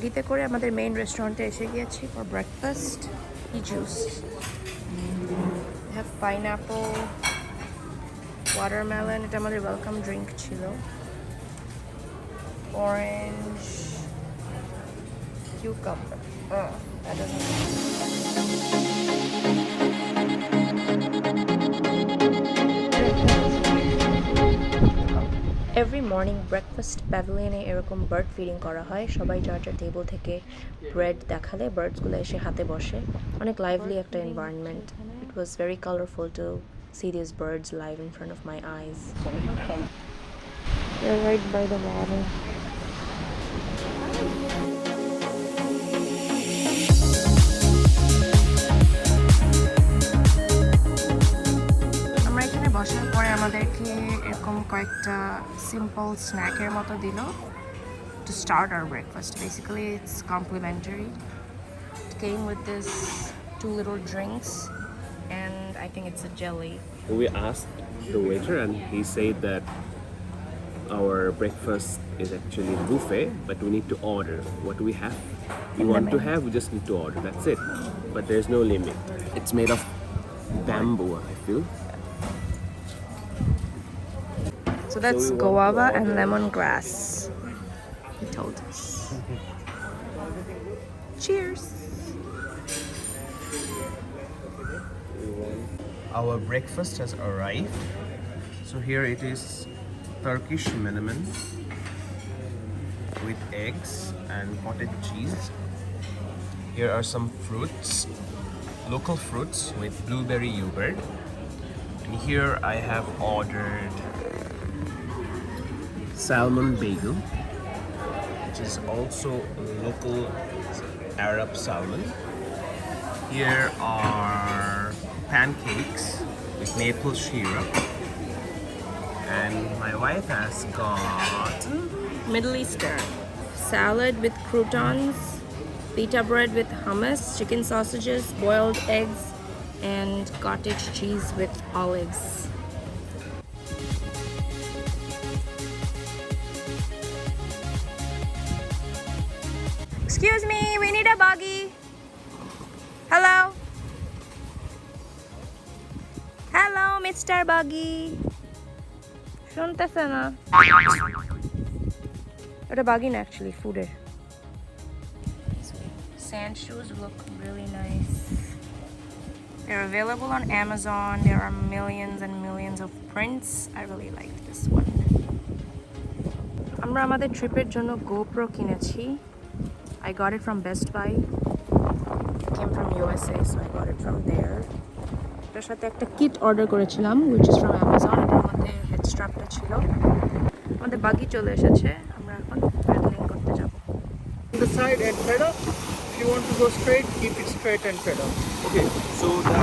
বাগিতে করে আমাদের মেইন রেস্টুরেন্টে এসে গিয়েছি for breakfast. E juice, have pineapple, watermelon, এটা আমাদের ওয়েলকাম ড্রিঙ্ক ছিল, orange, cucumber. That doesn't. Every morning breakfast pavilion-এ এরকম বার্ড ফিডিং করা হয়। সবাই যার যার টেবিল থেকে ব্রেড দেখালে বার্ডসগুলো এসে হাতে বসে। অনেক লাইভলি একটা environment. It was very colorful to see these birds live in front of my eyes. They're right by the water. বসার পরে আমাদেরকে এরকম কয়েকটা সিম্পল স্ন্যাকের মতো দিল to start our breakfast. Basically it's complimentary. It came with this 2 little drinks and I think it's a jelly. We asked the waiter and he said that our breakfast is actually buffet, but we need to order what we have. We want to have, we just need to order, that's it. But there's no limit. It's made of bamboo, I feel. So that's guava and lemongrass, he told us. Cheers! Our breakfast has arrived. So here it is Turkish menemen with eggs and cottage cheese. Here are some fruits, local fruits with blueberry yogurt. And here I have ordered salmon bagel, which is also local Arab salmon. Here are pancakes with maple syrup, and my wife has got Middle Eastern salad with croutons, pita bread with hummus, chicken sausages, boiled eggs, and cottage cheese with olives. Excuse me, we need a buggy. Hello? Hello, Mr. Buggy. শুনতেছে না? এটা বাগি না actually, food-এর. Sand shoes look really nice. They're available on Amazon. There are millions and millions of prints. I really liked this one. আমরা আমাদের ট্রিপের জন্য GoPro কিনেছি. I got it from Best Buy. It came from USA, so I got it from there. এটার সাথে একটা kit order করেছিলাম, which is from Amazon. এটার মধ্যে হেড স্ট্র্যাপটা ছিল। আমাদের বাগি চলে এসেছে, আমরা এখন প্যাডেলিং করতে যাব। The side and pedal. If you want to go straight, keep it straight and pedal. okay. So the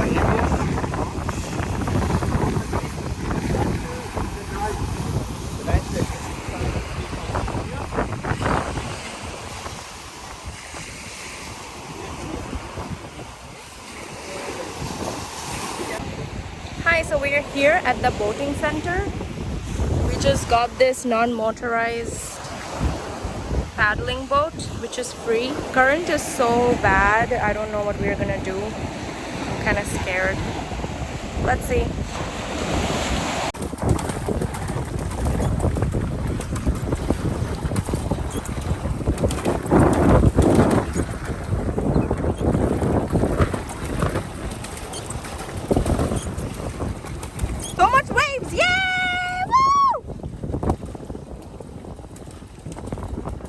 Hi, so we are here at the boating center. We just got this non-motorized paddling boat, which is free. Current is so bad, I don't know what we're gonna do. I'm kind of scared. Let's see. So much waves! Yay! Woo!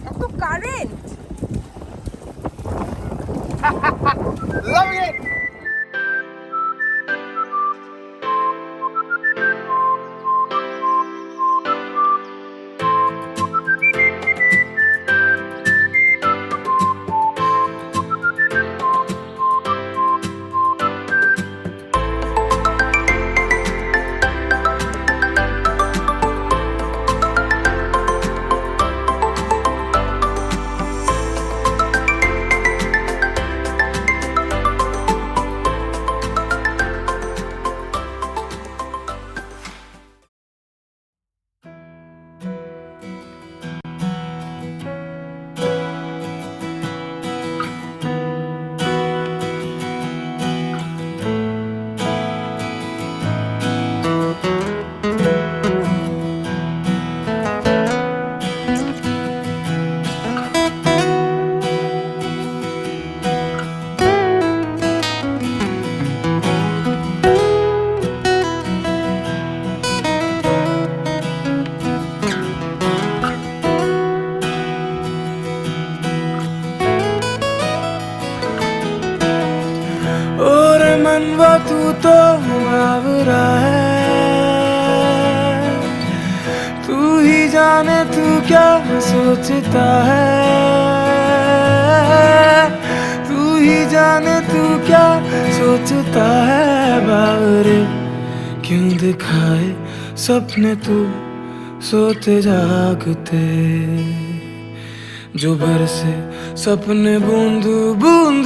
That's the current. Loving it! बनवा तू तो बावरा है तू ही जाने तू क्या सोचता है तू ही जाने तू क्या सोचता है बावरे क्यों दिखाए सपने तू सोते जागते जो बरसे सपने बूंद बूंद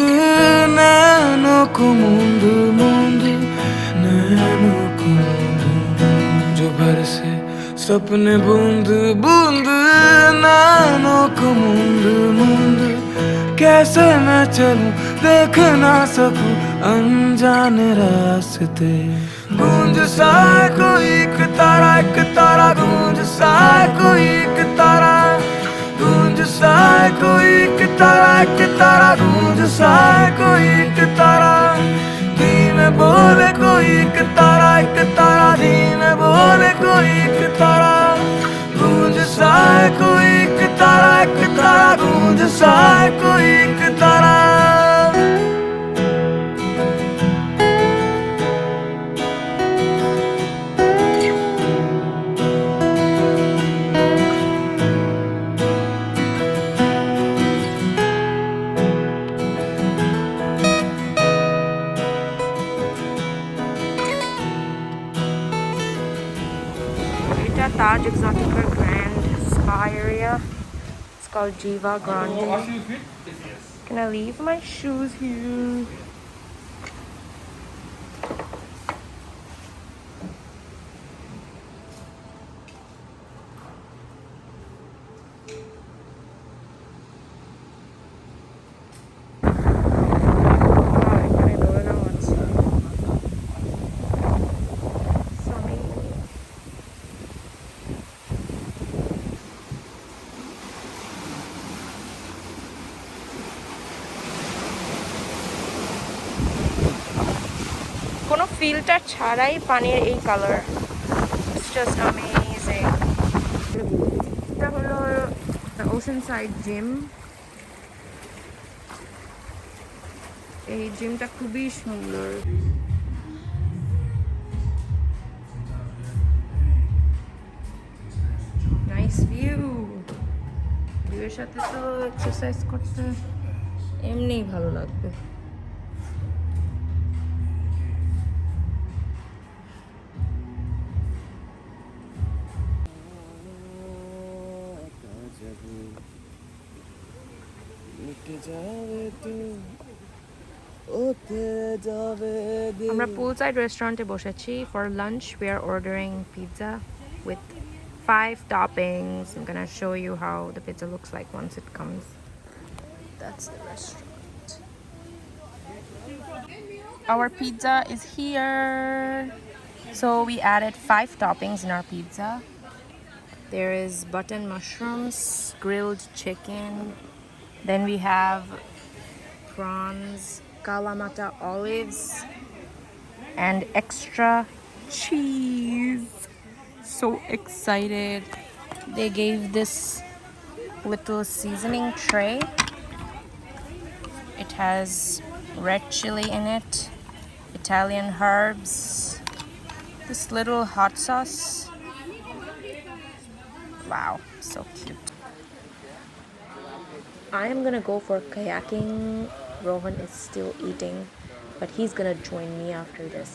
नैनों को मूंद मूंद नैनों को मूंद जो बरसे सपने बूंद बूंद नैनों को मूंद मूंद कैसे मैं चलूं देख ना सकूं अनजाने रास्ते गूंज सा कोई एक तारा गूंज सा कोई एक तारा गूंज सा कोई एक तारा गूंज सा कोई एक तारा धीमे बोले कोई एक तारा धीमे बोले कोई एक तारा गूंज सा कोई एक तारा गूंज सा कोई एक तारा Taj Exotica Grand Spa area. It's called Jiva Grande. Can I leave my shoes here? কোনো ফিল্টার ছাড়াই পানির এই কালার ইটস জাস্ট অ্যামেজিং এটা হলো Oceanside জিম এই জিমটা খুবই সুন্দর নাইস ভিউয়ের সাথে তো এক্সারসাইজ করতে এমনিই ভালো লাগবে আমরা poolside restaurant বসেছি for lunch. We are ordering pizza with 5 toppings. I'm gonna show you how the pizza looks like once it comes. That's the restaurant. Our pizza is here. So we added 5 toppings in our pizza. There is button mushrooms, grilled chicken. Then we have prawns, kalamata olives, and extra cheese. So excited. They gave this little seasoning tray. It has red chili in it, Italian herbs, this little hot sauce. Wow, so cute. I am gonna go for kayaking. Rohan is still eating, but he's gonna join me after this.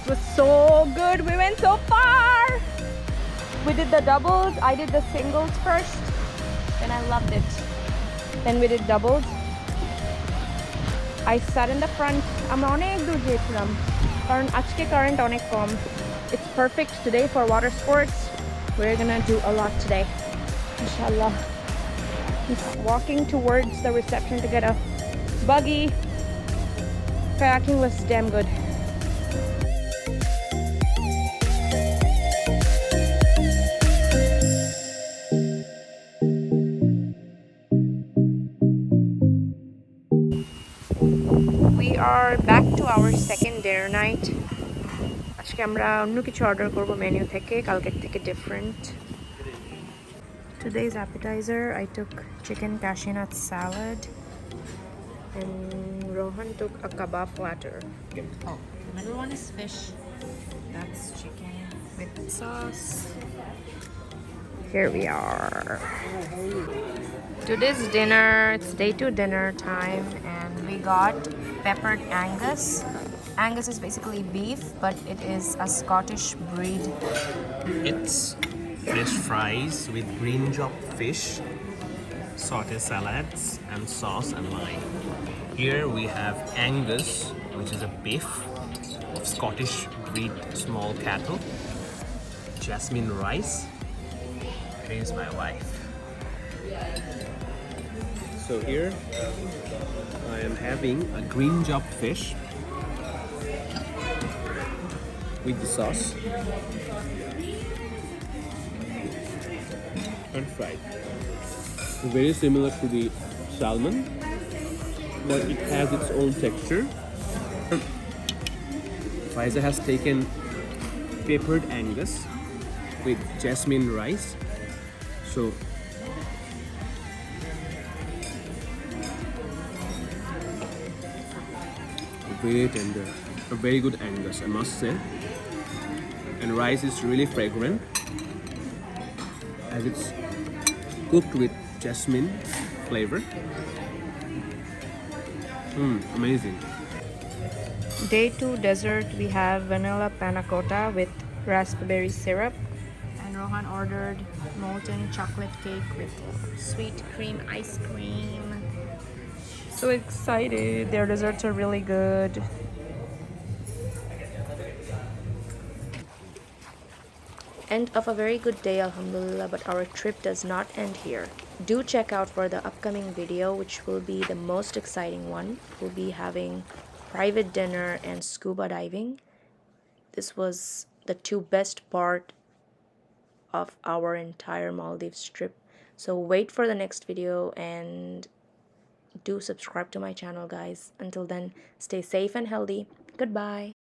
was so good. We went so far. We did the doubles. I did the singles first, and I loved it. Then we did doubles. I sat in the front. I'm অনেক দূর গিয়েছিলাম কারণ আজকে current অনেক কম. It's perfect today for water sports. We're gonna do a lot today, inshallah. He's walking towards the reception to get a buggy. Kayaking was damn good. We are back to our second dinner night. আজকে আমরা অন্য কিছু order করব menu থেকে, কালকের থেকে different. Today's appetizer, I took chicken cashew nut salad and Rohan took a kebab platter. Oh, the middle one is fish. That's chicken with sauce. Here we are. Today's dinner, it's day 2 dinner time, and we got peppered Angus. Angus is basically beef, but it is a Scottish breed. It's fish fries with green chopped fish, sauté salads, and sauce and lime. Here we have Angus, which is a beef of Scottish breed small cattle, jasmine rice. Here's my wife. So here I am having a green chopped fish with the sauce and fried. Very similar to the salmon, but it has its own texture. Faiza has taken peppered Angus with jasmine rice. So very tender, a very good Angus, I must say. And rice is really fragrant as it's cooked with jasmine flavor. Amazing. Day 2 dessert, we have vanilla panna cotta with raspberry syrup. And Rohan ordered molten chocolate cake with sweet cream ice cream. So excited. Their desserts are really good. End of a very good day, alhamdulillah, but our trip does not end here. Do check out for the upcoming video, which will be the most exciting one. We'll be having private dinner and scuba diving. This was the 2 best part of our entire Maldives trip. So wait for the next video and do subscribe to my channel, guys. Until then, stay safe and healthy. Goodbye.